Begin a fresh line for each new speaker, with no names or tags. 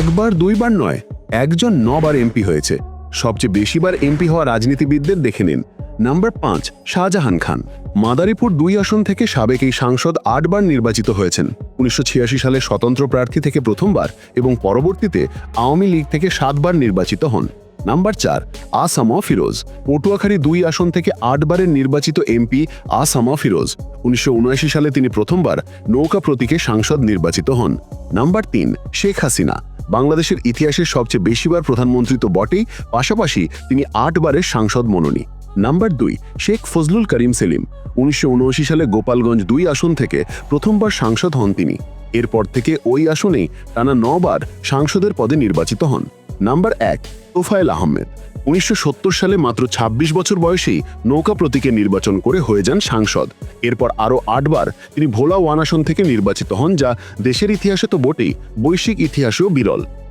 একবার দুইবার নয়, একজন 9 বার এমপি হয়েছে। সবচেয়ে বেশিবার এমপি হওয়া রাজনীতিবিদদের দেখে নিন। নাম্বার 5, শাহজাহান খান। মাদারীপুর 2 আসন থেকে সাবেক এই সাংসদ 8 বার নির্বাচিত হয়েছেন। 1986 সালে স্বতন্ত্র প্রার্থী থেকে প্রথমবার এবং পরবর্তীতে আওয়ামী লীগ থেকে 7 বার নির্বাচিত হন। নাম্বার 4, আসামা ফিরোজ। পটুয়াখালী 2 আসন থেকে 8 বারের নির্বাচিত এমপি আসামা ফিরোজ। 1979 সালে তিনি প্রথমবার নৌকা প্রতীকে সাংসদ নির্বাচিত হন। নাম্বার 3, শেখ হাসিনা। বাংলাদেশের ইতিহাসের সবচেয়ে বেশিবার প্রধানমন্ত্রী তো বটেই, পাশাপাশি তিনি 8 বারের সাংসদ মনোনীত। নাম্বার 2, শেখ ফজলুল করিম সেলিম। 1979 সালে গোপালগঞ্জ 2 আসন থেকে প্রথমবার সাংসদ হন তিনি। এরপর থেকে ওই আসনেই টানা 9 বার সাংসদের পদে নির্বাচিত হন। নাম্বার 1, তোফায়েল আহমেদ। 1970 সালে মাত্র 26 বছর বয়সেই নৌকা প্রতীকে নির্বাচন করে হয়ে যান সাংসদ। এরপর আরও 8 বার তিনি ভোলা 1 আসন থেকে নির্বাচিত হন, যা দেশের ইতিহাসে তো বটেই, বৈশ্বিক ইতিহাসেও বিরল।